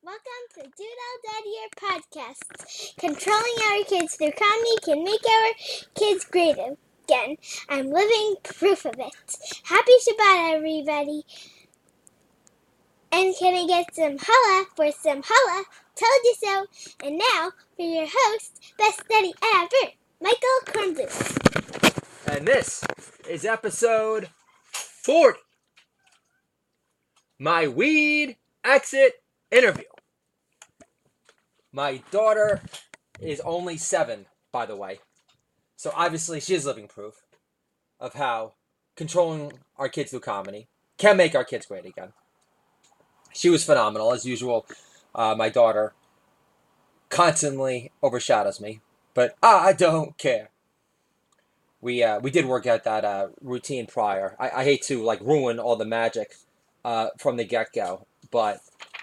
Welcome to Doodle Daddy, your podcast. Controlling our kids through comedy can make our kids great again. I'm living proof of it. Happy Shabbat, everybody. And can I get some holla for some holla? Told you so. And now for your host, best daddy ever, Michael Kornblum. And this is episode 40. My weed exit interview. My daughter is only 7, by the way. So obviously she is living proof of how controlling our kids through comedy can make our kids great again. She was phenomenal. As usual, my daughter constantly overshadows me. But I don't care. We did work out that routine prior. I hate to ruin all the magic from the get-go, but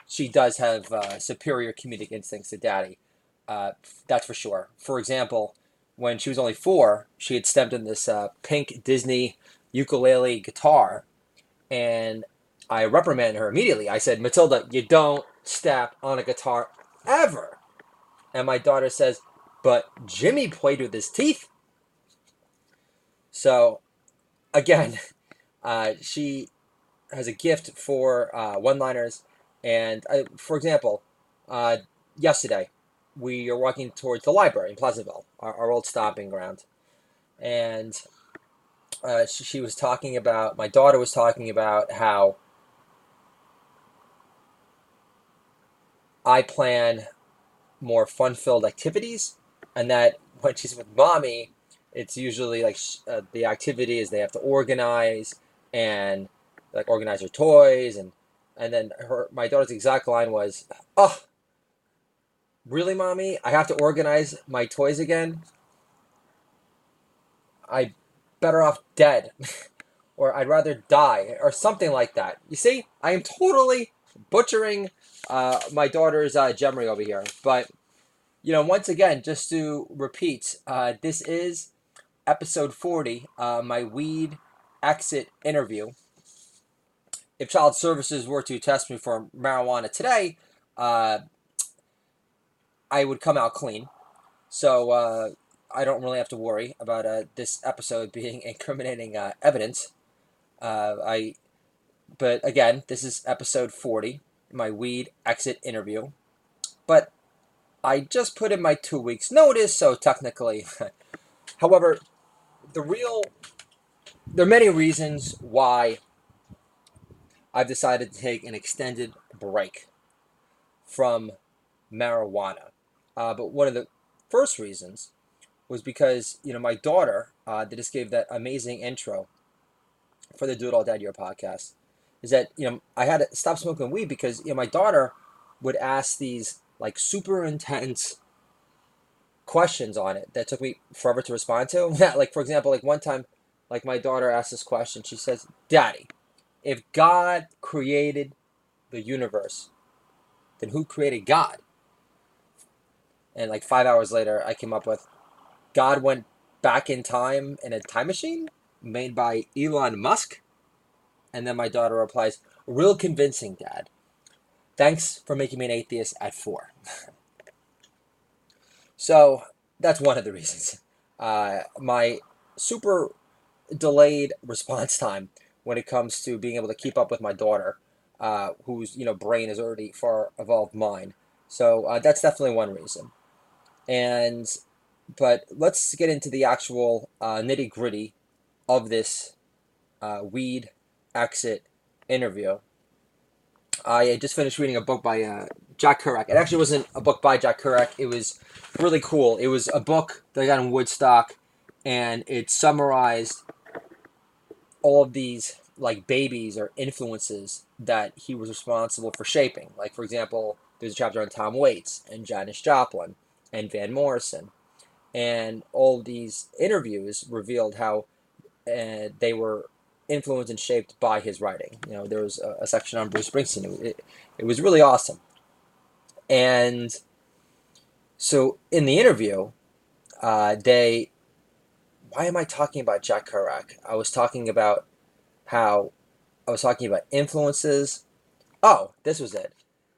she does have superior comedic instincts to Daddy. That's for sure. For example, when she was only 4, she had stepped in this pink Disney ukulele guitar, and I reprimanded her immediately. I said, "Matilda, you don't step on a guitar ever." And my daughter says, "But Jimmy played with his teeth." So, again, she has a gift for one-liners. And, for example, yesterday, we are walking towards the library in Pleasantville, our old stomping ground. And she was talking about, my daughter was talking about how I plan more fun-filled activities, and that when she's with mommy, it's usually the activity is they have to organize and organize their toys, and then my daughter's exact line was, "Oh, really, mommy? I have to organize my toys again? I better off dead, or I'd rather die," or something like that. You see, I am totally butchering my daughter's Gemry over here, but once again, just to repeat, this is episode 40, my weed exit interview. If Child Services were to test me for marijuana today, I would come out clean. So I don't really have to worry about this episode being incriminating evidence. But again, this is episode 40, my weed exit interview. But I just put in my 2 weeks notice, so technically. However, there are many reasons why I've decided to take an extended break from marijuana. But one of the first reasons was because, my daughter, that just gave that amazing intro for the Doodle Daddy podcast, is that, I had to stop smoking weed because, my daughter would ask these, super intense questions on it that took me forever to respond to. For example, one time, my daughter asked this question. She says, "Daddy, if God created the universe, then who created God?" And 5 hours later, I came up with, God went back in time in a time machine made by Elon Musk. And then my daughter replies, "Real convincing, Dad. Thanks for making me an atheist at 4. So that's one of the reasons. My super delayed response time when it comes to being able to keep up with my daughter, whose brain is already far evolved mine. So that's definitely one reason. But let's get into the actual nitty gritty of this weed exit interview. I just finished reading a book by Jack Kerouac. It actually wasn't a book by Jack Kerouac. It was really cool. It was a book that I got in Woodstock, and it summarized all of these babies or influences that he was responsible for shaping. For example, there's a chapter on Tom Waits and Janis Joplin and Van Morrison. And all of these interviews revealed how they were influenced and shaped by his writing. There was a section on Bruce Springsteen. It was really awesome. And so in the interview, why am I talking about Jack Kerouac? I was talking about influences. Oh, this was it.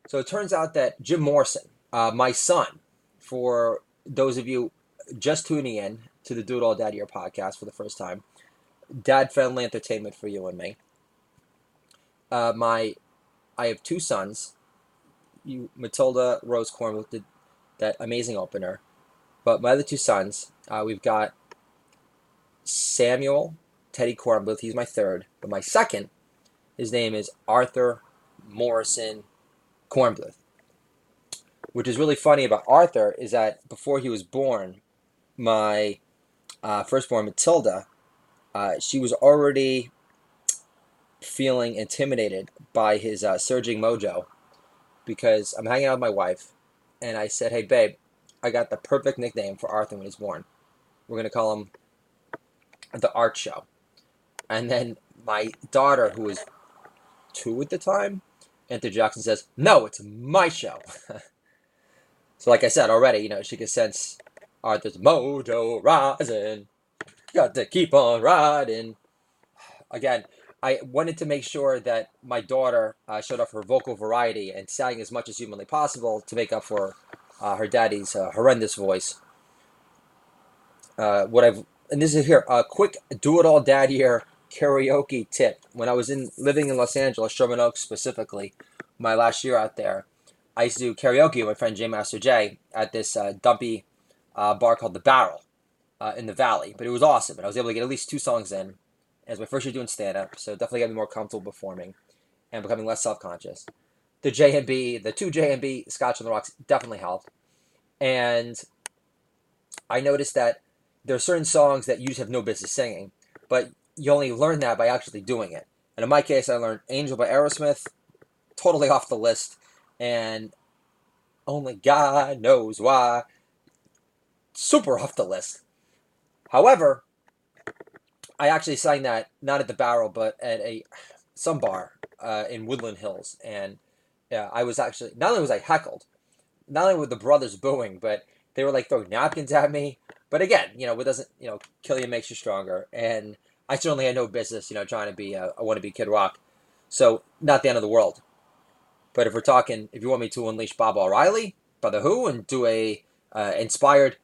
So it turns out that Jim Morrison, my son, for those of you just tuning in to the Do It All Dad Year podcast for the first time, dad-friendly entertainment for you and me. I have two sons. Matilda Rose Cornwell did that amazing opener. But my other two sons, we've got Samuel Teddy Cornbluth. He's my third. But my second, his name is Arthur Morrison Cornbluth. Which is really funny about Arthur is that before he was born, my firstborn Matilda, she was already feeling intimidated by his surging mojo, because I'm hanging out with my wife, and I said, "Hey, babe, I got the perfect nickname for Arthur when he's born. We're going to call him the Art Show." And then my daughter, who was 2 at the time, Enter Jackson, says, "No, it's my show." So like I said already, she could sense Arthur's mojo rising. Got to keep on riding. Again, I wanted to make sure that my daughter showed off her vocal variety and sang as much as humanly possible to make up for her daddy's horrendous voice. And this is here, a quick Do It All Dad Year karaoke tip. When I was living in Los Angeles, Sherman Oaks specifically, my last year out there, I used to do karaoke with my friend J Master J at this dumpy bar called The Barrel in the Valley. But it was awesome, and I was able to get at least 2 songs in. It was my first year doing stand-up, so definitely got me more comfortable performing and becoming less self-conscious. The two J&B Scotch on the Rocks definitely helped. And I noticed that there are certain songs that you just have no business singing, but you only learn that by actually doing it. And in my case, I learned Angel by Aerosmith, totally off the list, and Only God Knows Why, super off the list. However, I actually sang that not at the Barrel, but at some bar in Woodland Hills, and I was actually, not only was I heckled, not only were the brothers booing, but they were like throwing napkins at me. But again, what doesn't kill you makes you stronger, and I certainly had no business trying to be a wannabe Kid Rock. So not the end of the world. But if you want me to unleash Bob O'Reilly by The Who and do a inspired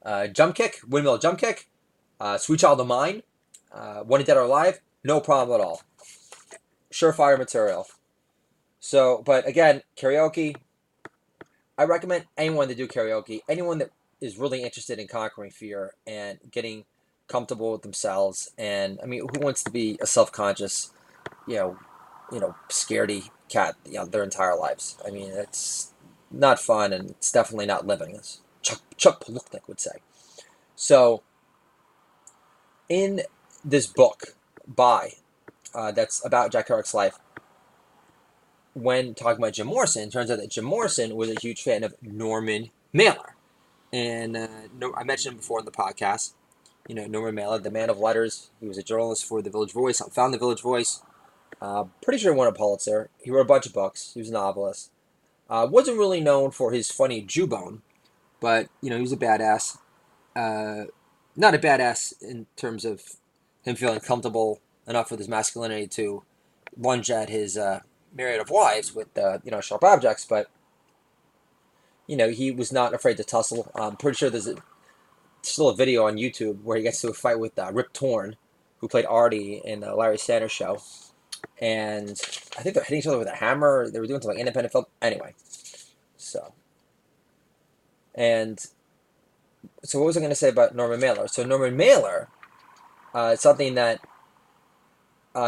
windmill jump kick, Sweet Child of Mine, Wanted Dead or Alive, no problem at all. Surefire material. So, but again, karaoke, I recommend anyone to do karaoke. Anyone that is really interested in conquering fear and getting comfortable with themselves. And I mean, who wants to be a self-conscious, scaredy cat, their entire lives? I mean, it's not fun, and it's definitely not living, as Chuck Palahniuk would say. So, in this book that's about Jack Kerouac's life, when talking about Jim Morrison, it turns out that Jim Morrison was a huge fan of Norman Mailer. And I mentioned him before in the podcast, Norman Mailer, the man of letters. He was a journalist for the Village Voice, found the Village Voice. Pretty sure he won a Pulitzer. He wrote a bunch of books. He was a novelist. Wasn't really known for his funny Jawbone, but, he was a badass. Not a badass in terms of him feeling comfortable enough with his masculinity to lunge at his myriad of wives with sharp objects, but he was not afraid to tussle. I'm pretty sure there's still a video on YouTube where he gets to a fight with Rip Torn, who played Artie in the Larry Sanders Show, and I think they're hitting each other with a hammer. They were doing some independent film anyway. So what was I going to say about Norman Mailer? So Norman Mailer, something that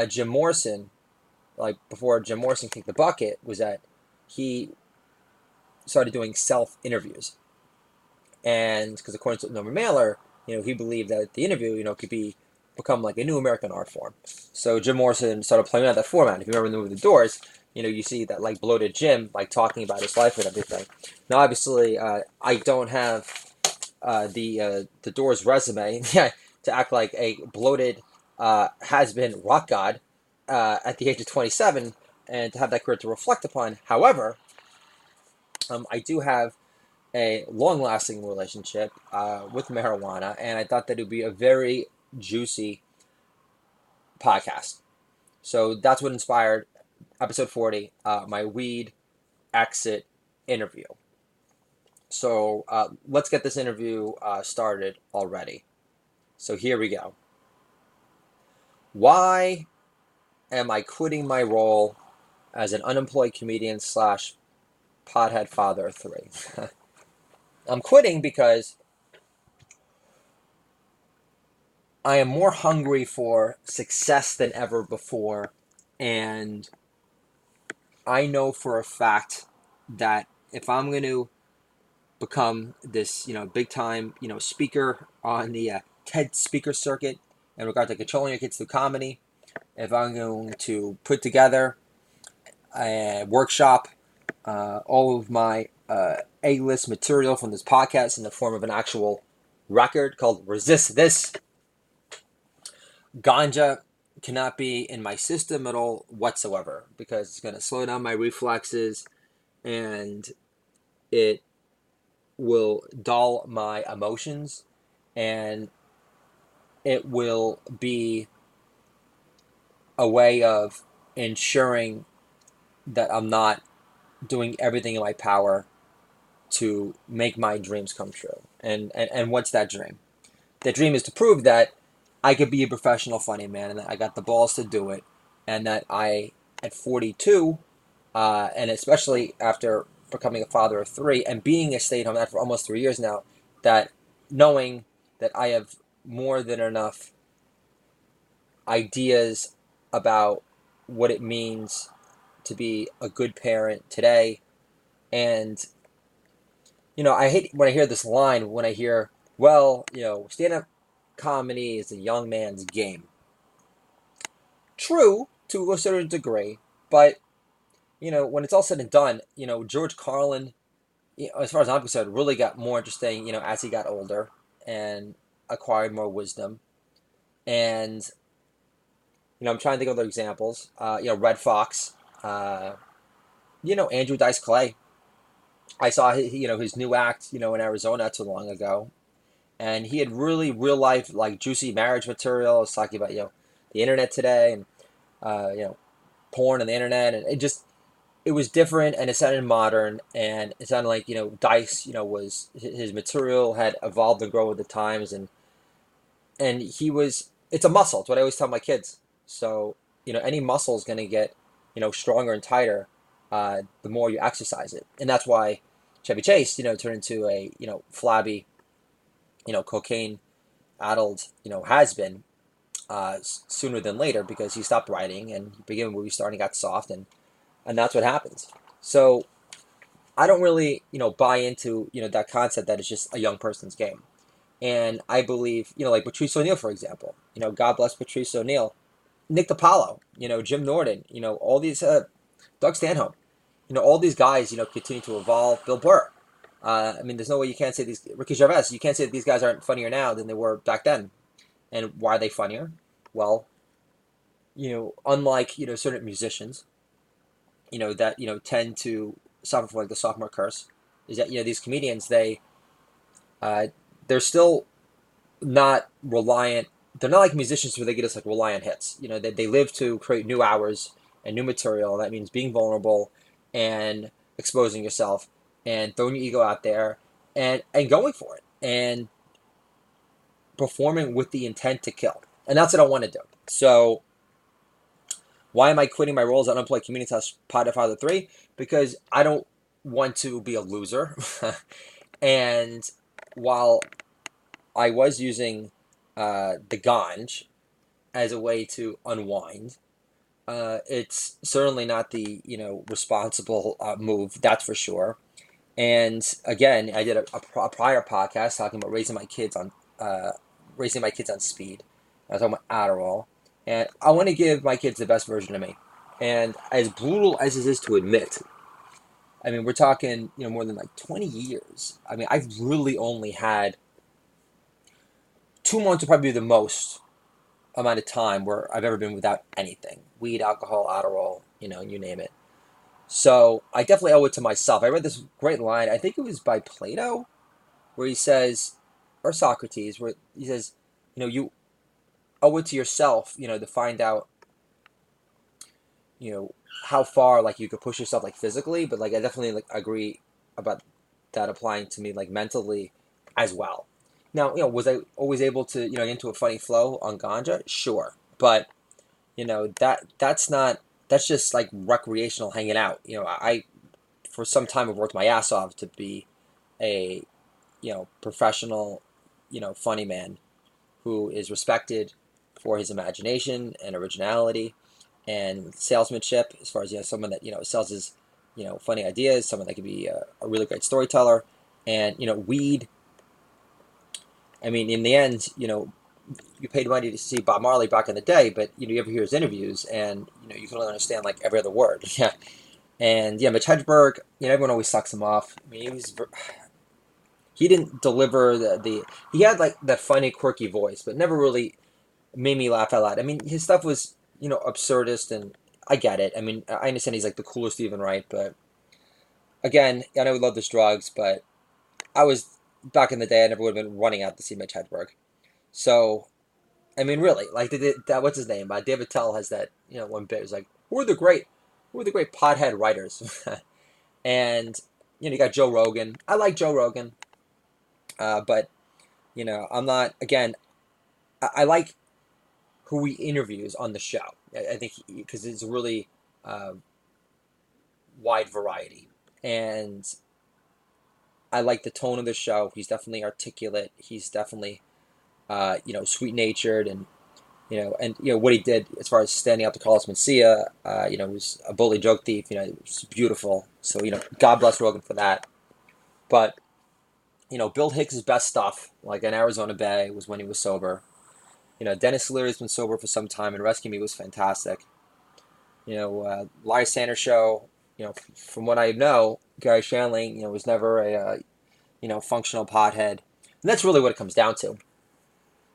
Jim Morrison, like before Jim Morrison kicked the bucket, was that he started doing self-interviews. And because according to Norman Mailer, he believed that the interview, could become like a new American art form. So Jim Morrison started playing out that format. If you remember the movie The Doors, you see that like bloated Jim, like talking about his life and everything. Now, obviously, I don't have the Doors resume to act like a bloated has-been rock god at the age of 27 and to have that career to reflect upon. However, I do have a long-lasting relationship with marijuana, and I thought that it would be a very juicy podcast. So that's what inspired episode 40, my weed exit interview. So let's get this interview started already. So here we go. Why am I quitting my role as an unemployed comedian slash pothead father of three? I'm quitting because I am more hungry for success than ever before, and I know for a fact that if I'm going to become this, big time, speaker on the TED speaker circuit in regard to controlling your kids through comedy, if I'm going to put together a workshop, all of my A-list material from this podcast in the form of an actual record called Resist This, ganja cannot be in my system at all whatsoever because it's going to slow down my reflexes and it will dull my emotions and it will be a way of ensuring that I'm not doing everything in my power to make my dreams come true. And what's that dream? The dream is to prove that I could be a professional funny man and that I got the balls to do it and that I, at 42, and especially after becoming a father of three and being a stay-at-home dad for almost 3 years now, that knowing that I have more than enough ideas about what it means to be a good parent today. And, I hate when I hear this line, when I hear, well, stand-up comedy is a young man's game. True, to a certain degree, but, when it's all said and done, George Carlin, as far as I'm concerned, really got more interesting, as he got older and acquired more wisdom. And, I'm trying to think of other examples. Red Fox, Andrew Dice Clay. I saw his new act, in Arizona not too long ago, and he had really real life like juicy marriage material. I was talking about the internet today and porn on the internet, and it was different and it sounded modern and it sounded like Dice was his material had evolved and grown with the times and it's a muscle. It's what I always tell my kids. So any muscle is going to get stronger and tighter the more you exercise it, and that's why Chevy Chase turned into a flabby cocaine addled has been sooner than later because he stopped writing and he began movie star and he got soft and that's what happens. So I don't really buy into that concept that it's just a young person's game. And I believe, like Patrice O'Neal, for example, God bless Patrice O'Neal, Nick DiPaolo, Jim Norton, all these, Doug Stanhope, all these guys, continue to evolve. Bill Burr. There's no way you can't say these, Ricky Gervais, you can't say that these guys aren't funnier now than they were back then. And why are they funnier? Well, unlike, certain musicians, that, tend to suffer from like the sophomore curse, is that, these comedians, they're still not reliant. They're not like musicians where they get us like reliant hits. They live to create new hours and new material. That means being vulnerable and exposing yourself and throwing your ego out there and going for it and performing with the intent to kill. And that's what I want to do. So why am I quitting my role as unemployed community slash pothead father 3? Because I don't want to be a loser. And while I was using the ganj as a way to unwind, it's certainly not the responsible move. That's for sure. And again, I did a prior podcast talking about raising my kids on speed. I was talking about Adderall, and I want to give my kids the best version of me. And as brutal as it is to admit, we're talking more than like 20 years. I've really only had 2 months would probably be the most amount of time where I've ever been without anything. Weed, alcohol, Adderall, you name it. So I definitely owe it to myself. I read this great line, I think it was by Plato, where he says, or Socrates, where he says, you owe it to yourself, to find out, how far like you could push yourself like physically, but like I definitely like agree about that applying to me like mentally as well. Now, was I always able to, get into a funny flow on ganja? Sure. But, that's just like recreational hanging out. I for some time have worked my ass off to be a, professional, funny man who is respected for his imagination and originality and salesmanship, as far as someone that sells his funny ideas, someone that can be a really great storyteller, and weed. I mean, in the end, you paid money to see Bob Marley back in the day, but you ever hear his interviews, and you can only understand like every other word. Yeah, and yeah, Mitch Hedberg, everyone always sucks him off. I mean, he didn't deliver the he had like that funny, quirky voice, but never really made me laugh out loud. I mean, his stuff was absurdist, and I get it. I mean, I understand he's like the coolest Stephen Wright, but again, I know he loved his drugs, but I was back in the day, I never would have been running out to see Mitch Hedberg. So I mean, really, like that. What's his name? David Tell has that one bit. It was like, who are the great pothead writers? And you got Joe Rogan. I like Joe Rogan, but I'm not. Again, I like who he interviews on the show. I think because it's a really uh, wide variety, and I like the tone of the show. He's definitely articulate. He's definitely sweet natured, and what he did as far as standing up to Carlos Mencia. He was a bully joke thief. It was beautiful. So God bless Rogan for that. But Bill Hicks' best stuff, like in Arizona Bay, was when he was sober. Dennis Leary's been sober for some time, and Rescue Me was fantastic. Larry Sanders Show. From what I know, Gary Shandling, was never a functional pothead, and that's really what it comes down to.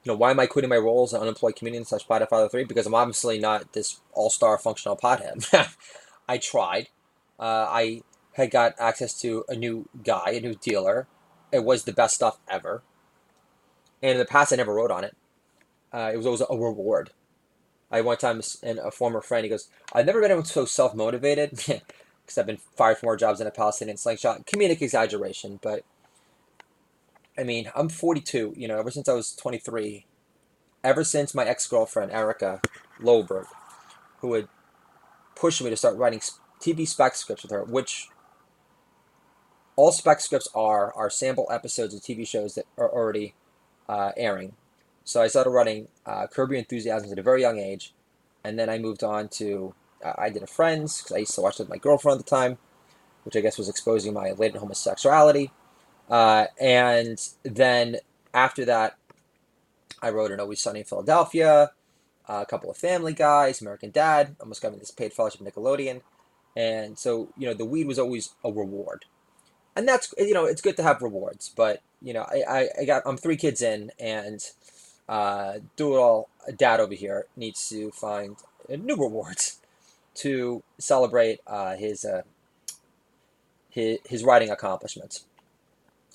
Why am I quitting my role as an unemployed comedian / pothead father 3? Because I'm obviously not this all-star functional pothead. I tried. I had got access to a new guy, a new dealer. It was the best stuff ever. And in the past, I never wrote on it. It was always a reward. I one time, and a former friend, he goes, I've never been so self-motivated because I've been fired for more jobs than a Palestinian slingshot. Comedic exaggeration, but I mean, I'm 42, ever since I was 23, ever since my ex-girlfriend, Erica Loberg, who had pushed me to start writing TV spec scripts with her, which all spec scripts are sample episodes of TV shows that are already airing. So I started writing Curb Your Enthusiasm at a very young age, and then I moved on to, I did a Friends, because I used to watch it with my girlfriend at the time, which I guess was exposing my latent homosexuality. And then after that, I wrote an Always Sunny in Philadelphia, a couple of Family Guys, American Dad, almost got me this paid fellowship at Nickelodeon. And so, the weed was always a reward. And that's, it's good to have rewards. But, I'm 3 kids in, and do it all dad over here needs to find new rewards to celebrate his writing accomplishments.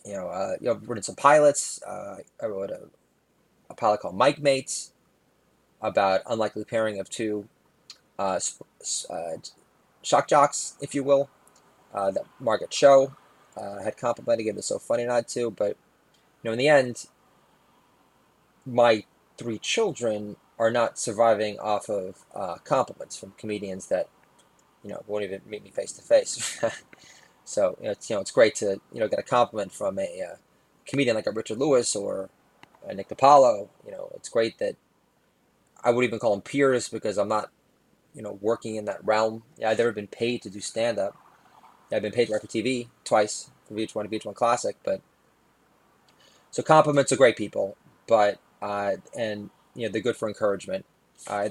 I've written some pilots. I wrote a pilot called Mike Mates about unlikely pairing of 2 shock jocks, if you will, that Margaret Cho had complimented, gave us so funny not to. But in the end, my 3 children are not surviving off of compliments from comedians that won't even meet me face to face. So it's great to get a compliment from a comedian like a Richard Lewis or a Nick DiPaolo. It's great that I would even call them peers because I'm not working in that realm. Yeah, I've never been paid to do stand up. I've been paid to write for TV twice for VH1 and VH1 Classic. But so compliments are great, people, but and they're good for encouragement. I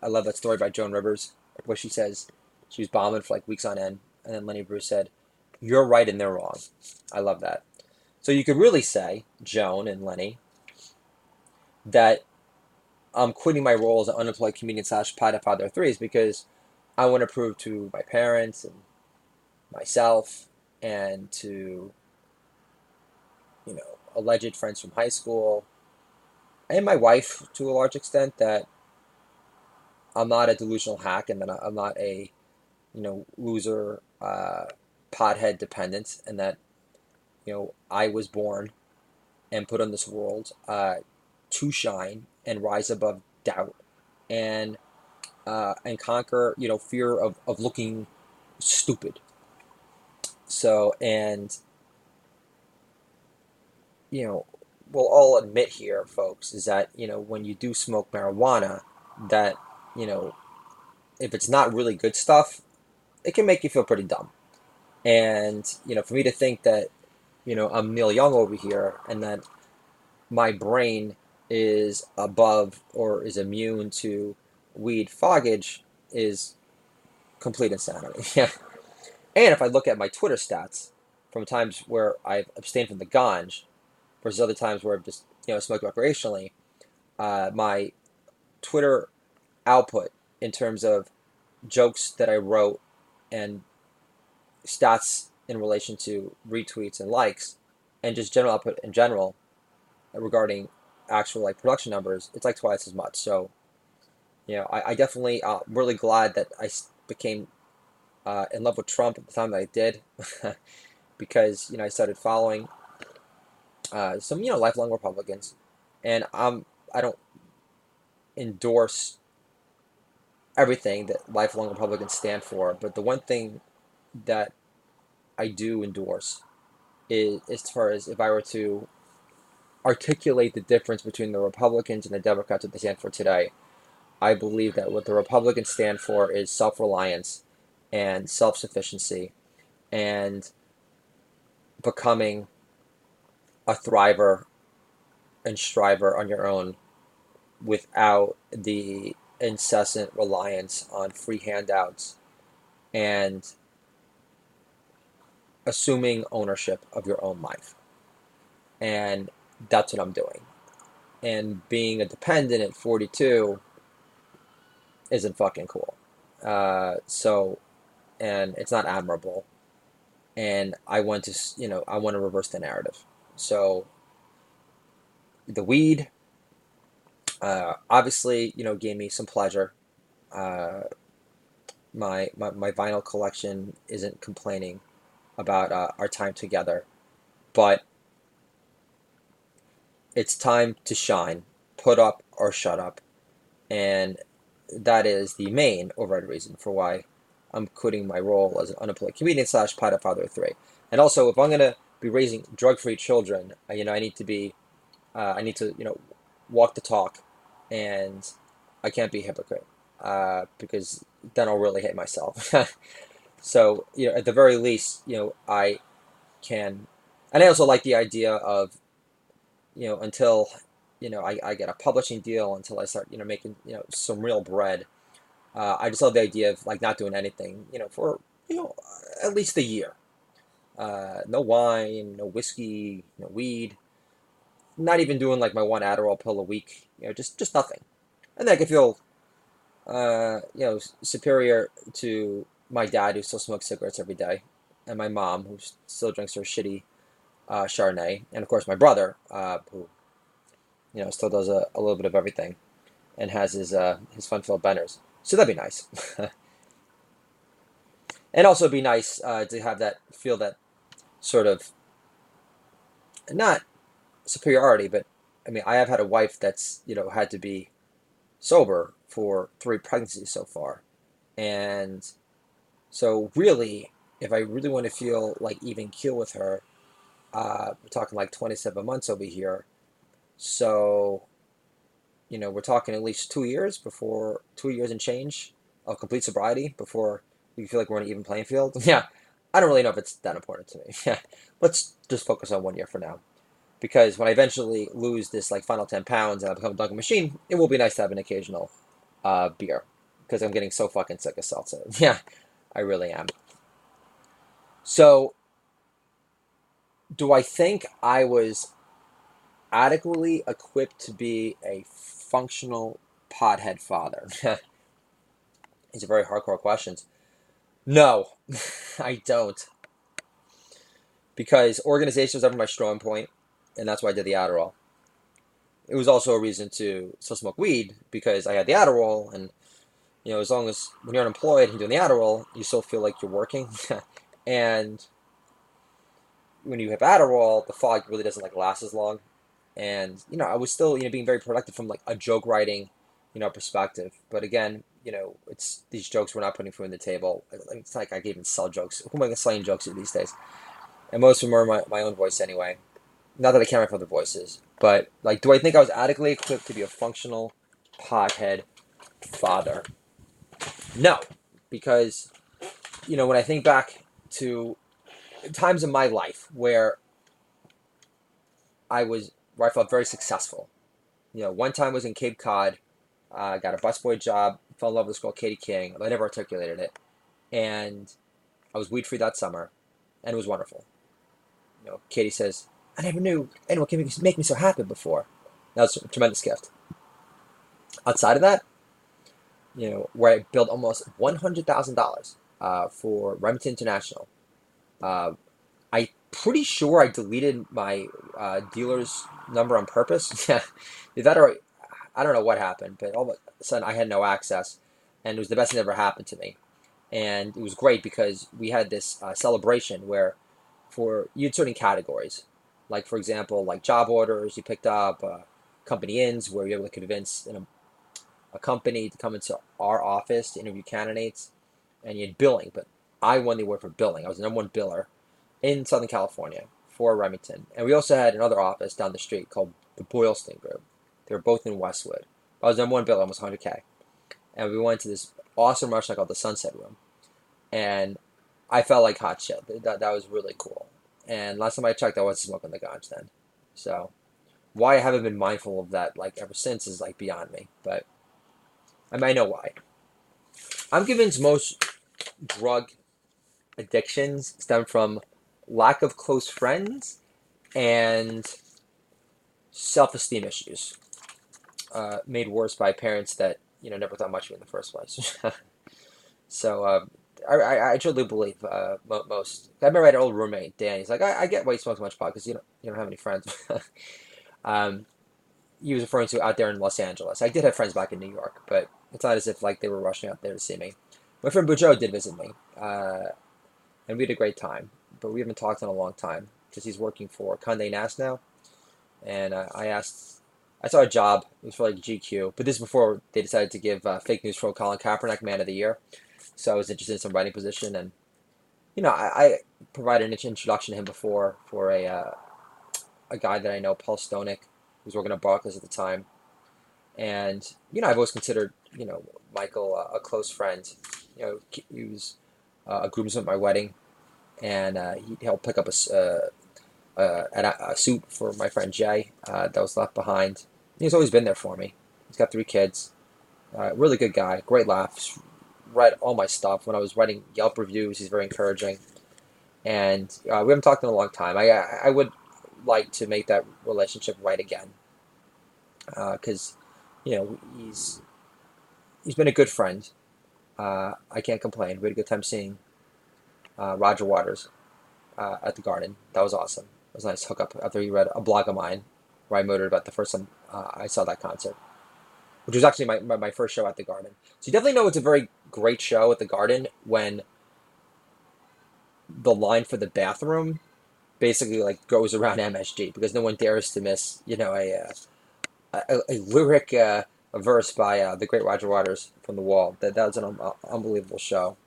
love that story by Joan Rivers where she says she was bombing for like weeks on end. And then Lenny Bruce said, "You're right and they're wrong." I love that. So you could really say, Joan and Lenny, that I'm quitting my role as an unemployed comedian / pothead father 3 is because I want to prove to my parents and myself and to, alleged friends from high school and my wife to a large extent that I'm not a delusional hack and that I'm not a loser pothead dependent, and that I was born and put on this world to shine and rise above doubt and conquer fear of looking stupid. So, and we'll all admit here, folks, is that when you do smoke marijuana, that you know if it's not really good stuff, it can make you feel pretty dumb. And for me to think that I'm Neil Young over here, and that my brain is above or is immune to weed foggage is complete insanity. Yeah. And if I look at my Twitter stats from times where I've abstained from the ganj versus other times where I've just smoked recreationally, my Twitter output in terms of jokes that I wrote and stats in relation to retweets and likes and just general output in general regarding actual production numbers, it's like twice as much. So I definitely really glad that I became in love with Trump at the time that I did because I started following some lifelong Republicans, and I don't endorse everything that lifelong Republicans stand for, but the one thing that I do endorse is, as far as if I were to articulate the difference between the Republicans and the Democrats that they stand for today, I believe that what the Republicans stand for is self-reliance and self-sufficiency and becoming a thriver and striver on your own without the incessant reliance on free handouts and assuming ownership of your own life. And that's what I'm doing. And being a dependent at 42 isn't fucking cool. And it's not admirable. And I want to, I want to reverse the narrative. So the weed, obviously, gave me some pleasure. My vinyl collection isn't complaining about our time together, but it's time to shine, put up or shut up, and that is the main override reason for why I'm quitting my role as an unemployed comedian / pilot father of 3. And also, if I'm gonna be raising drug-free children, I need to be, I need to walk the talk, and I can't be a hypocrite because then I'll really hate myself. So at the very least, I can, and I also like the idea of until I get a publishing deal, until I start making some real bread. I just love the idea of not doing anything for at least a year. No wine, no whiskey, no weed, not even doing my one Adderall pill a week. Just nothing, and then I can feel superior to my dad who still smokes cigarettes every day, and my mom who still drinks her shitty Chardonnay, and of course my brother who still does a little bit of everything and has his fun-filled benders. So that'd be nice. And also it'd be nice to have feel that sort of, not superiority, but I mean, I have had a wife that's had to be sober for 3 pregnancies so far, and so really, if I really want to feel even keel with her, we're talking 27 months over here. So we're talking at least 2 years, 2 years and change of complete sobriety before we feel like we're on an even playing field. Yeah, I don't really know if it's that important to me. Yeah, let's just focus on 1 year for now. Because when I eventually lose this final 10 pounds and I become a dunking machine, it will be nice to have an occasional beer. Because I'm getting so fucking sick of seltzer. Yeah, I really am. So, do I think I was adequately equipped to be a functional pothead father? These are very hardcore questions. No, I don't. Because organization was ever my strong point, and that's why I did the Adderall. It was also a reason to still smoke weed, because I had the Adderall, and As long as when you're unemployed and doing the Adderall, you still feel like you're working. And when you have Adderall, the fog really doesn't like last as long. And I was still being very productive from like a joke writing perspective. But again, it's these jokes we're not putting food on the table. It's like I can even sell jokes. Who am I selling jokes to these days? And most of them are my own voice anyway. Not that I can't write for other voices, but like, do I think I was adequately equipped to be a functional pothead father? No, because when I think back to times in my life where I felt very successful. One time was in Cape Cod. Got a busboy job. Fell in love with this girl, Katie King. I never articulated it, and I was weed free that summer, and it was wonderful. Katie says, "I never knew anyone can make me so happy before." That was a tremendous gift. Outside of that, where I billed almost $100,000 for Remington International. I'm pretty sure I deleted my dealer's number on purpose. Yeah, that or I don't know what happened, but all of a sudden I had no access, and it was the best thing that ever happened to me. And it was great because we had this celebration where you had certain categories, like for example, like job orders you picked up, company ins where you're able to convince a company to come into our office to interview candidates, and you had billing. But I won the award for billing. I was the number one biller in Southern California for Remington. And we also had another office down the street called the Boylston Group. They were both in Westwood. I was number one biller, almost 100K. And we went to this awesome restaurant called the Sunset Room. And I felt like hot shit. That was really cool. And last time I checked, I wasn't smoking the ganj then. So why I haven't been mindful of that like ever since is like beyond me. But I know why. I'm convinced most drug addictions stem from lack of close friends and self-esteem issues, made worse by parents that never thought much of me in the first place. So I truly believe most. I remember I had an old roommate, Dan. He's like, I get why you smoke so much pot because you don't have any friends. um, he was referring to out there in Los Angeles. I did have friends back in New York, but it's not as if like they were rushing out there to see me. My friend Bujo did visit me, and we had a great time. But we haven't talked in a long time because he's working for Condé Nast now. And I saw a job. It was for like GQ, but this is before they decided to give fake news pro Colin Kaepernick Man of the Year. So I was interested in some writing position, and I provided an introduction to him before for a guy that I know, Paul Stonick, who was working at Barclays at the time. And I've always considered Michael a close friend. He was a groomsman at my wedding, and he helped pick up a suit for my friend Jay that was left behind. He's always been there for me. He's got 3 kids. Really good guy. Great laughs. Read all my stuff. When I was writing Yelp reviews, he's very encouraging. And we haven't talked in a long time. I would like to make that relationship right again. Because, he's been a good friend. I can't complain. We had a good time seeing Roger Waters at the Garden. That was awesome. It was a nice hookup after he read a blog of mine where I motored about the first time I saw that concert, which was actually my first show at the Garden. So you definitely know it's a very great show at the Garden when the line for the bathroom basically like goes around MSG because no one dares to miss a lyric a verse by the great Roger Waters from The Wall. That was an unbelievable show.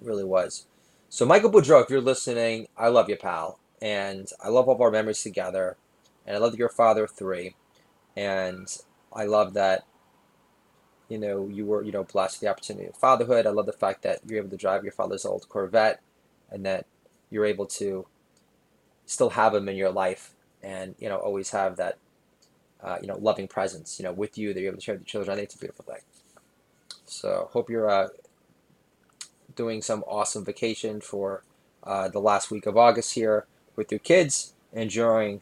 It really was. So Michael Boudreau, if you're listening, I love you, pal. And I love all of our memories together. And I love that you're a father of 3. And I love that, you were, blessed with the opportunity of fatherhood. I love the fact that you're able to drive your father's old Corvette and that you're able to still have him in your life and, always have that, loving presence, with you that you're able to share with your children. I think it's a beautiful thing. So hope you're doing some awesome vacation for the last week of August here with your kids, enjoying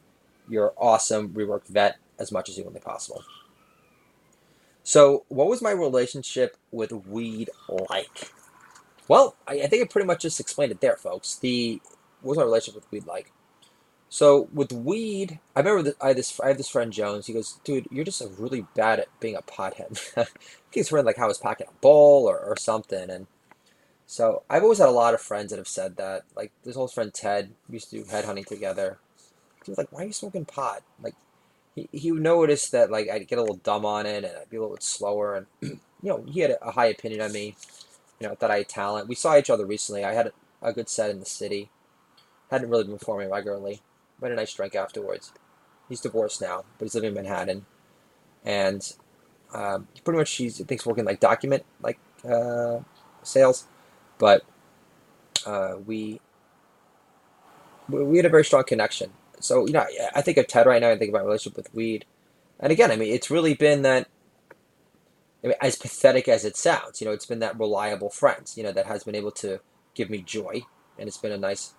your awesome reworked vet as much as humanly possible. So, what was my relationship with weed like? Well, I think I pretty much just explained it there, folks. What was my relationship with weed like? So with weed, I remember that I have this friend Jones. He goes, "Dude, you're just really bad at being a pothead." He's friend like how I was packing a bowl or something, and so I've always had a lot of friends that have said that. Like this old friend Ted, we used to do headhunting together. He was like, "Why are you smoking pot?" Like he would notice that like I'd get a little dumb on it and I'd be a little bit slower, and he had a high opinion on me. That I had talent. We saw each other recently. I had a good set in the city. Hadn't really been performing regularly. We had a nice drink afterwards. He's divorced now, but he's living in Manhattan, and pretty much he thinks working like document uh, sales, but we had a very strong connection. So I think of Ted right now. I think of my relationship with weed, and again, I mean, it's really been that. I mean, as pathetic as it sounds, it's been that reliable friend, that has been able to give me joy, and it's been a nice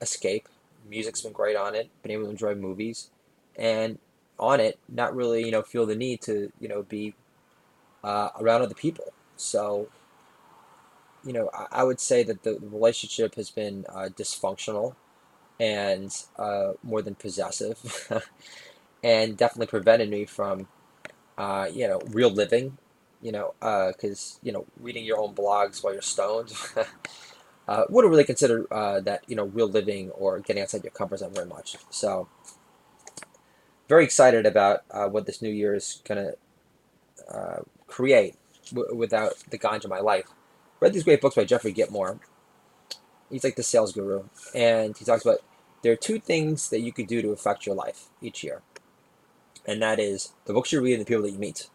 escape. Music's been great on it. Been able to enjoy movies, and on it, not really, feel the need to, be around other people. So, I would say that the relationship has been dysfunctional and more than possessive, and definitely prevented me from real living, because, reading your own blogs while you're stoned, wouldn't really consider that, real living or getting outside your comfort zone very much. So, very excited about what this new year is going to create without the ganja in my life. Read these great books by Jeffrey Gitmore. He's like the sales guru. And he talks about there are two things that you could do to affect your life each year. And that is the books you read and the people that you meet.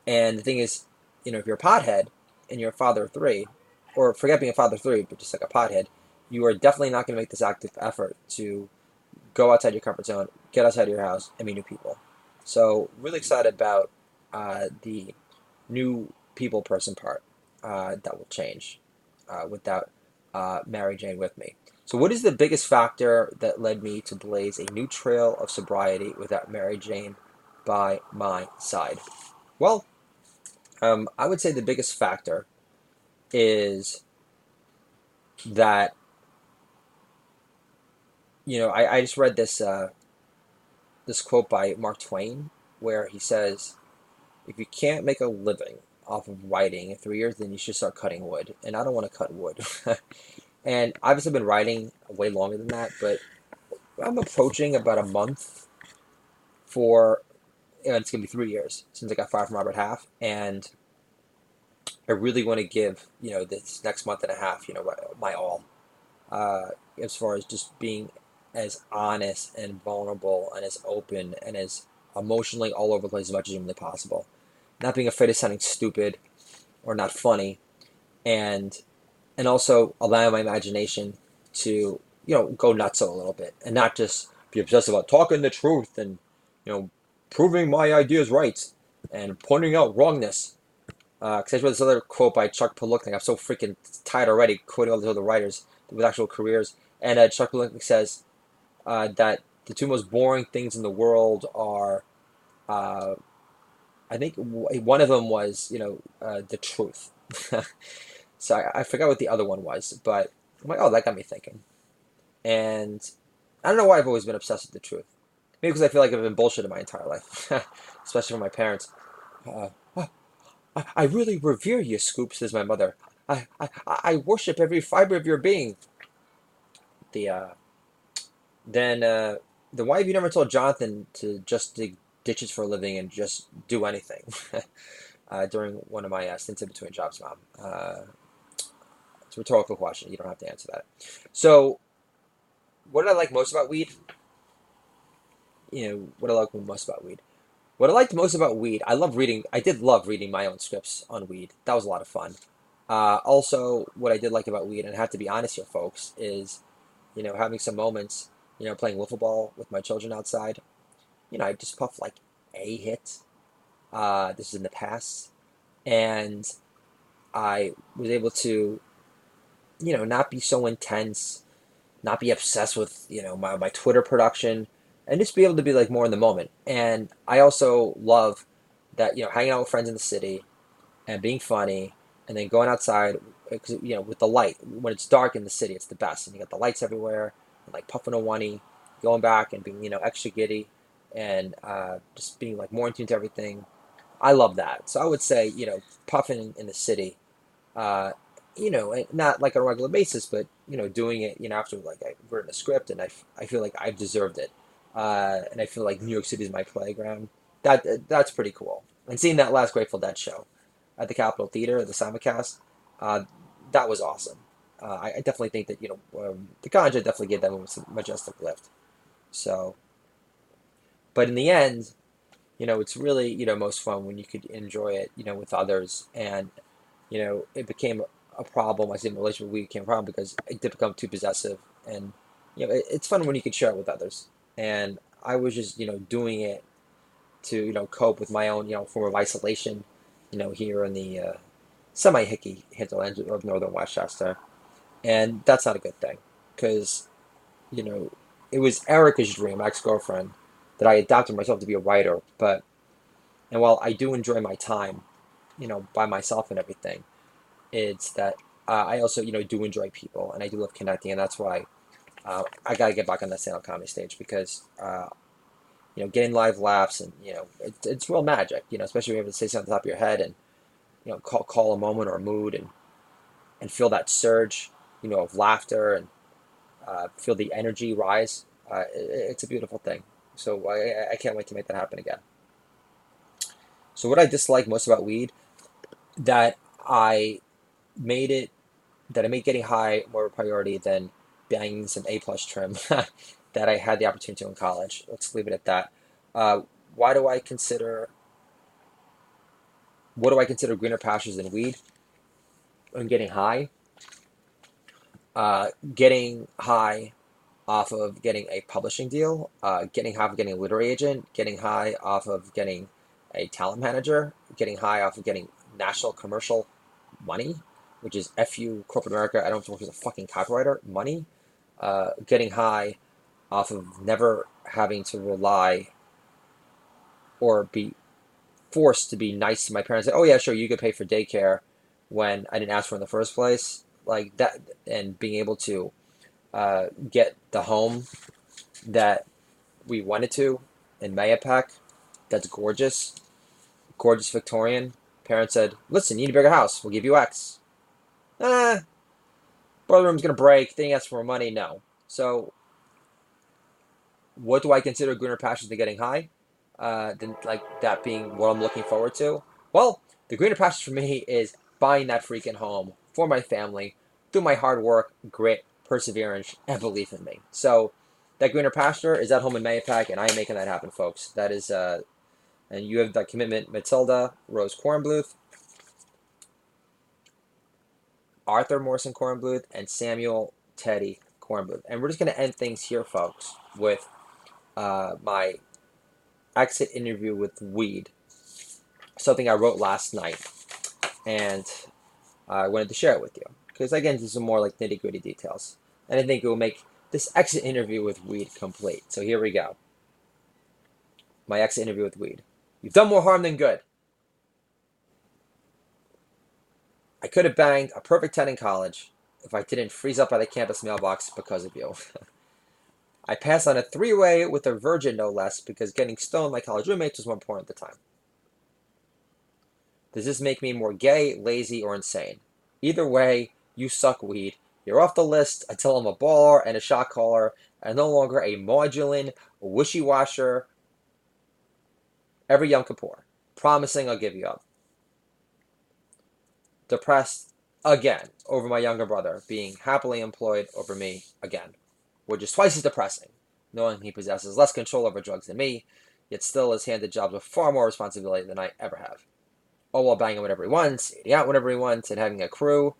And the thing is, if you're a pothead and you're a father of three, or forget being a father of three, but just like a pothead, you are definitely not going to make this active effort to go outside your comfort zone, get outside your house, and meet new people. So, really excited about the new people person part that will change without Mary Jane with me. So, what is the biggest factor that led me to blaze a new trail of sobriety without Mary Jane by my side? Well, I would say the biggest factor is that I just read this quote by Mark Twain where he says, "If you can't make a living off of writing in 3 years, then you should start cutting wood." And I don't want to cut wood, and obviously I've been writing way longer than that, but I'm approaching about a month for it's gonna be 3 years since I got fired from Robert Half, and I really want to give this next month and a half my all. As far as just being as honest and vulnerable and as open and as emotionally all over the place as much as humanly possible. Not being afraid of sounding stupid or not funny, and also allowing my imagination to go nuts a little bit and not just be obsessed about talking the truth and proving my ideas right and pointing out wrongness. Because I read this other quote by Chuck Palahniuk. I'm so freaking tired already quoting all these other writers with actual careers. And Chuck Palahniuk says that the two most boring things in the world are, uh, I think one of them was, the truth. So I forgot what the other one was, but I'm like, oh, that got me thinking. And I don't know why I've always been obsessed with the truth. Maybe because I feel like I've been bullshitted my entire life, especially from my parents. Uh, I really revere you, Scoop, says my mother. I worship every fiber of your being. The then why have you never told Jonathan to just dig ditches for a living and just do anything? During one of my stints in between jobs, Mom. It's a rhetorical question. You don't have to answer that. So, what did I like most about weed? What I like most about weed. What I liked most about weed, I love reading. I did love reading my own scripts on weed. That was a lot of fun. Also, what I did like about weed, and I have to be honest here, folks, is having some moments, playing wiffle ball with my children outside. I just puffed like a hit. This is in the past, and I was able to, not be so intense, not be obsessed with, my Twitter production, and just be able to be like more in the moment. And I also love that, hanging out with friends in the city and being funny, and then going outside, because with the light. When it's dark in the city, it's the best, and you got the lights everywhere, and like puffing a oney, going back and being, extra giddy and just being like more in tune to everything. I love that. So I would say, puffing in the city, uh, not like on a regular basis, but, doing it, after like I've written a script and I feel like I've deserved it. And I feel like New York City is my playground. That's pretty cool. And seeing that last Grateful Dead show at the Capitol Theater, the simulcast, uh, that was awesome. I definitely think that, the Conjure definitely gave that movie some majestic lift. So, but in the end, it's really, most fun when you could enjoy it, with others. And, it became a problem. I say in relationship we became a problem because it did become too possessive. And, it's fun when you can share it with others. And I was just, doing it to, cope with my own, form of isolation, here in the semi-hicky hinterland of northern Westchester. And that's not a good thing because, you know, it was Erica's dream, my ex-girlfriend, that I adopted myself to be a writer. And while I do enjoy my time, by myself and everything, it's that I also, do enjoy people and I do love connecting. And that's why I got to get back on that stand-up comedy stage because, getting live laughs and, it's real magic, especially when you're able to say something off the top of your head and, call a moment or a mood and feel that surge, of laughter and feel the energy rise. It's a beautiful thing. So I can't wait to make that happen again. So what I dislike most about weed, that I made it, that I made getting high more of a priority than banging some A plus trim that I had the opportunity to in college. Let's leave it at that. Uh, why do I consider, what do I consider greener pastures than weed when getting high? Getting high off of getting a publishing deal, getting high off of getting a literary agent, getting high off of getting a talent manager, getting high off of getting national commercial money, which is FU corporate America. I don't have to work as a fucking copywriter. Money, getting high off of never having to rely or be forced to be nice to my parents. Like, oh yeah, sure, you could pay for daycare when I didn't ask for it in the first place, like that, and being able to get the home that we wanted to in Mayapack. That's gorgeous, gorgeous Victorian. Parents said, "Listen, you need a bigger house. We'll give you X." Ah, boiler room's gonna break. Then you ask for more money. No. So, what do I consider greener pastures than getting high? Than like that being what I'm looking forward to. Well, the greener pastures for me is buying that freaking home for my family through my hard work, grit, perseverance, and belief in me. So that greener pasture is at home in Mayapack, and I am making that happen, folks. That is, and you have that commitment, Matilda Rose Kornbluth, Arthur Morrison Kornbluth, and Samuel Teddy Kornbluth. And we're just going to end things here, folks, with my exit interview with weed, something I wrote last night, and I wanted to share it with you because again, this is more like nitty gritty details, and I think it will make this exit interview with weed complete. So here we go. My exit interview with weed. You've done more harm than good. I could have banged a perfect 10 in college if I didn't freeze up by the campus mailbox because of you. I passed on a three-way with a virgin, no less, because getting stoned like college roommates was more important at the time. Does this make me more gay, lazy, or insane? Either way, you suck weed. You're off the list until I'm a baller and a shot caller, and no longer a maudulin, wishy-washer every Yom Kippur, promising I'll give you up. Depressed again over my younger brother being happily employed over me again, which is twice as depressing, knowing he possesses less control over drugs than me, yet still is handed jobs with far more responsibility than I ever have. All while banging whatever he wants, eating out whenever he wants, and having a crew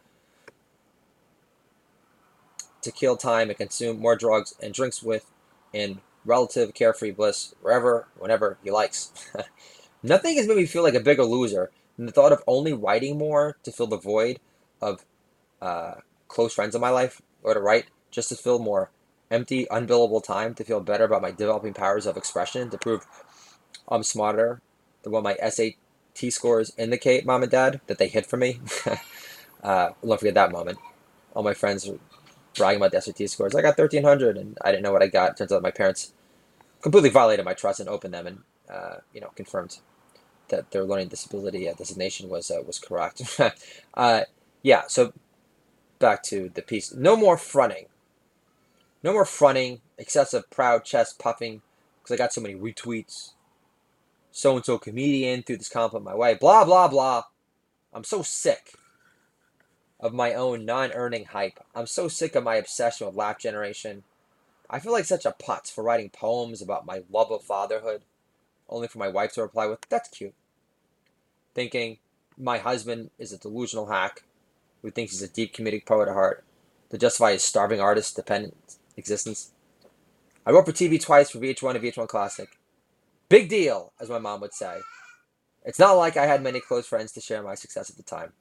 to kill time and consume more drugs and drinks with in relative carefree bliss wherever, whenever he likes. Nothing has made me feel like a bigger loser than the thought of only writing more to fill the void of close friends in my life, or to write just to fill more empty, unbillable time to feel better about my developing powers of expression, to prove I'm smarter than what my SAT scores indicate, mom and dad, that they hid from me. I'll never forget that moment. All my friends bragging about the SAT scores. I got 1,300, and I didn't know what I got. Turns out my parents completely violated my trust and opened them, and confirmed that their learning disability designation was correct. Yeah. So back to the piece. No more fronting. No more fronting. Excessive proud chest puffing because I got so many retweets. So and so comedian threw this compliment my way. Blah blah blah. I'm so sick of my own non-earning hype. I'm so sick of my obsession with Laugh Generation. I feel like such a putz for writing poems about my love of fatherhood, only for my wife to reply with, "That's cute." Thinking my husband is a delusional hack who thinks he's a deep comedic poet at heart to justify his starving artist dependent existence. I wrote for TV twice for VH1 and VH1 Classic. Big deal, as my mom would say. It's not like I had many close friends to share my success at the time.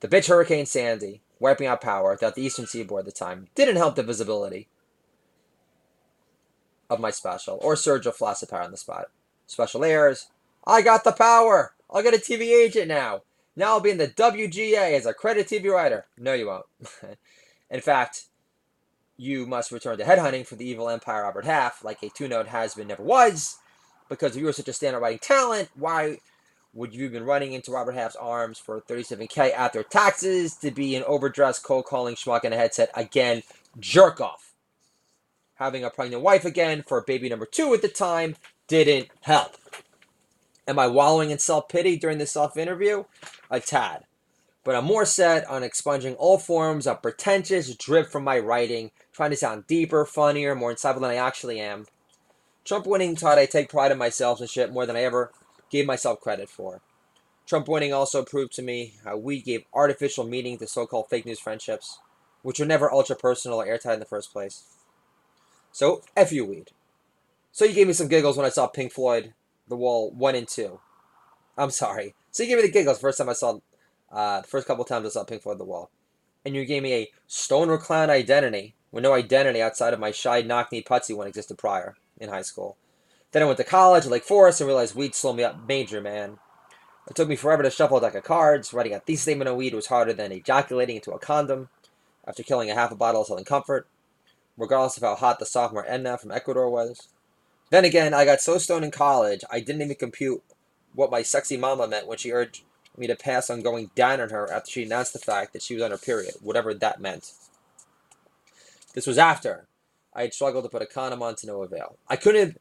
The bitch Hurricane Sandy, wiping out power throughout the eastern seaboard at the time, didn't help the visibility of my special, or surge of flaccid power on the spot. Special airs. I got the power! I'll get a TV agent now! Now I'll be in the WGA as a credit TV writer. No, you won't. In fact, you must return to headhunting for the evil empire Robert Half, like a two-note has-been never was, because if you were such a standout writing talent, why would you have been running into Robert Half's arms for $37K after taxes to be an overdressed cold-calling schmuck in a headset again? Jerk off. Having a pregnant wife again for baby number 2 at the time didn't help. Am I wallowing in self-pity during this self-interview? A tad. But I'm more set on expunging all forms of pretentious drip from my writing, trying to sound deeper, funnier, more insightful than I actually am. Trump winning taught I take pride in myself and shit more than I ever gave myself credit for. Trump winning also proved to me how we gave artificial meaning to so-called fake news friendships, which were never ultra-personal or airtight in the first place. So, F you, weed. So you gave me some giggles when I saw Pink Floyd, The Wall 1 and 2. I'm sorry. So you gave me the giggles the first time I saw, the first couple times I saw Pink Floyd, The Wall. And you gave me a stoner clown identity, with no identity outside of my shy knock-knee putsy one existed prior in high school. Then I went to college at Lake Forest and realized weed slowed me up major, man. It took me forever to shuffle a deck of cards. Writing a thesis statement on weed was harder than ejaculating into a condom after killing a half a bottle of Southern Comfort, regardless of how hot the sophomore Edna from Ecuador was. Then again, I got so stoned in college, I didn't even compute what my sexy mama meant when she urged me to pass on going down on her after she announced the fact that she was on her period, whatever that meant. This was after I had struggled to put a condom on to no avail. I couldn't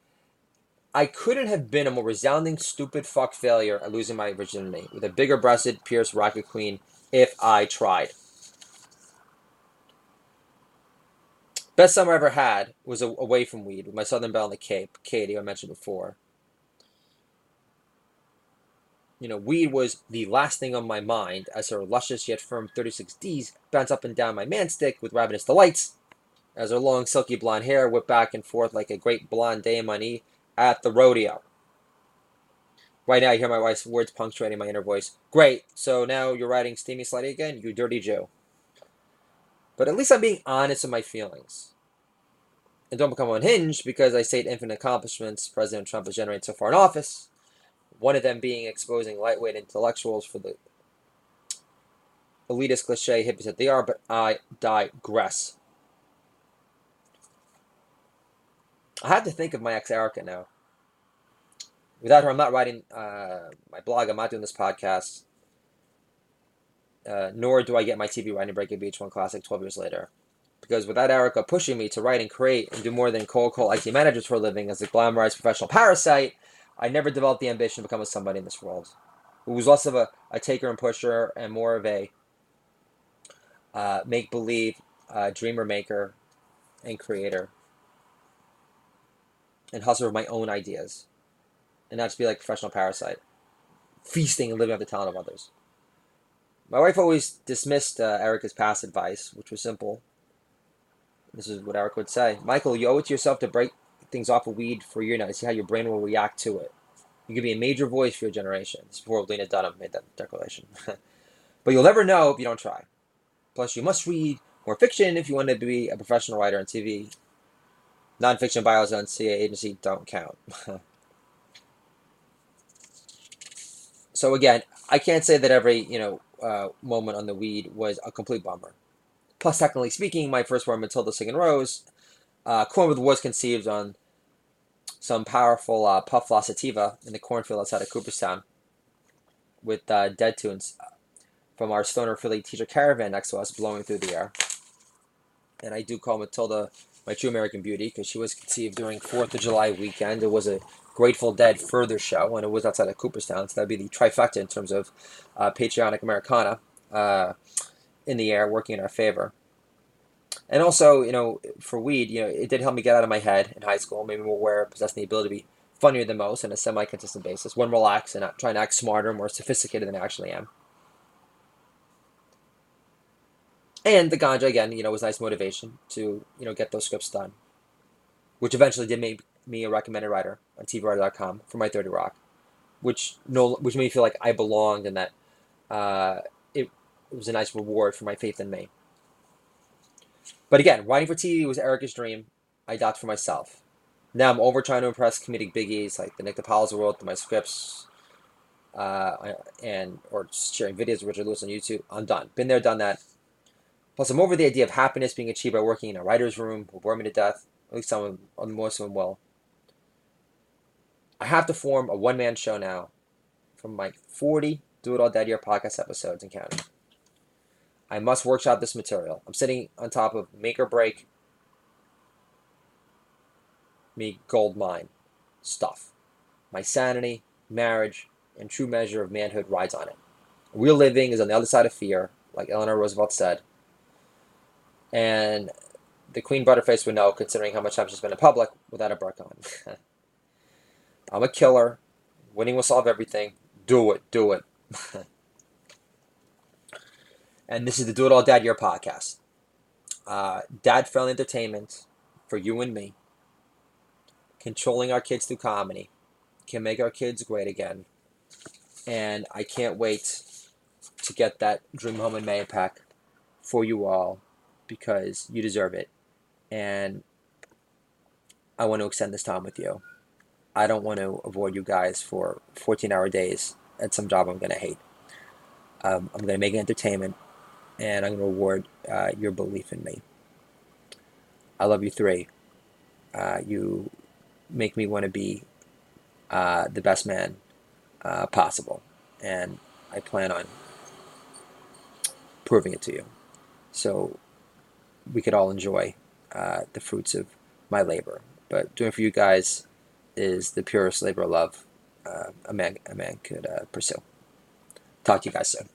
have been a more resounding, stupid fuck failure at losing my virginity with a bigger-breasted, pierced rocket queen if I tried. Best summer I ever had was away from weed with my Southern Belle on the Cape, Katie, I mentioned before. Weed was the last thing on my mind as her luscious yet firm 36Ds bounce up and down my man stick with ravenous delights, as her long, silky blonde hair whipped back and forth like a great blonde dame on E at the rodeo. Right now, I hear my wife's words punctuating my inner voice. Great, so now you're riding Steamy Slutty again, you dirty Jew. But at least I'm being honest with my feelings. And don't become unhinged because I state infinite accomplishments President Trump has generated so far in office. One of them being exposing lightweight intellectuals for the elitist cliche hippies that they are, but I digress. I have to think of my ex Erica now. Without her, I'm not writing my blog, I'm not doing this podcast, nor do I get my TV writing break at VH1 Classic 12 years later. Because without Erica pushing me to write and create and do more than cold call IT managers for a living as a glamorized professional parasite, I never developed the ambition to become a somebody in this world. Who was less of a taker and pusher and more of a make-believe dreamer maker and creator. And hustler of my own ideas. And not just be like a professional parasite. Feasting and living off the talent of others. My wife always dismissed Erica's past advice, which was simple. This is what Erica would say. Michael, you owe it to yourself to break things off of weed for a year now to see how your brain will react to it. You could be a major voice for your generation. This is before Lena Dunham made that declaration. But you'll never know if you don't try. Plus, you must read more fiction if you want to be a professional writer on TV. Non-fiction bios on CA agency don't count. So again, I can't say that every moment on the weed was a complete bummer. Plus, technically speaking, my first word, Matilda Singing Rose, Cornwood was conceived on some powerful puff la sativa in the cornfield outside of Cooperstown with dead tunes from our Stoner Philly teacher caravan next to us blowing through the air. And I do call Matilda my true American beauty because she was conceived during 4th of July weekend. It was a Grateful Dead further show, and it was outside of Cooperstown, so that'd be the trifecta in terms of patriotic Americana in the air, working in our favor. And also, for weed, it did help me get out of my head in high school, made me more aware, possessing the ability to be funnier than most on a semi-consistent basis, when relaxed and not trying to act smarter, more sophisticated than I actually am. And the ganja, again, was nice motivation to, get those scripts done, which eventually did make me a recommended writer on TVWriter.com for my 30 Rock, which made me feel like I belonged and that it was a nice reward for my faith in me. But again, writing for TV was Erica's dream. I doubt for myself. Now I'm over trying to impress comedic biggies like the Nick DePaul's world through my scripts or sharing videos of Richard Lewis on YouTube. I'm done. Been there, done that. Plus, I'm over the idea of happiness being achieved by working in a writer's room will bore me to death. At least most of them will. I have to form a one-man show now from my 40 Do It All Dead Year podcast episodes and counting. I must workshop this material. I'm sitting on top of make or break me gold mine stuff. My sanity, marriage, and true measure of manhood rides on it. Real living is on the other side of fear, like Eleanor Roosevelt said. And the Queen Butterface would know, considering how much time she's been in public without a Burke on. I'm a killer. Winning will solve everything. Do it. And this is the Do It All Dad Year podcast. Dad-friendly entertainment for you and me. Controlling our kids through comedy. Can make our kids great again. And I can't wait to get that Dream Home in Mahopac for you all because you deserve it. And I want to extend this time with you. I don't want to avoid you guys for 14-hour days at some job I'm going to hate. I'm going to make it entertainment, and I'm going to reward your belief in me. I love you three. You make me want to be the best man possible, and I plan on proving it to you. So we could all enjoy the fruits of my labor. But doing it for you guys is the purest labor of love a man could pursue. Talk to you guys soon.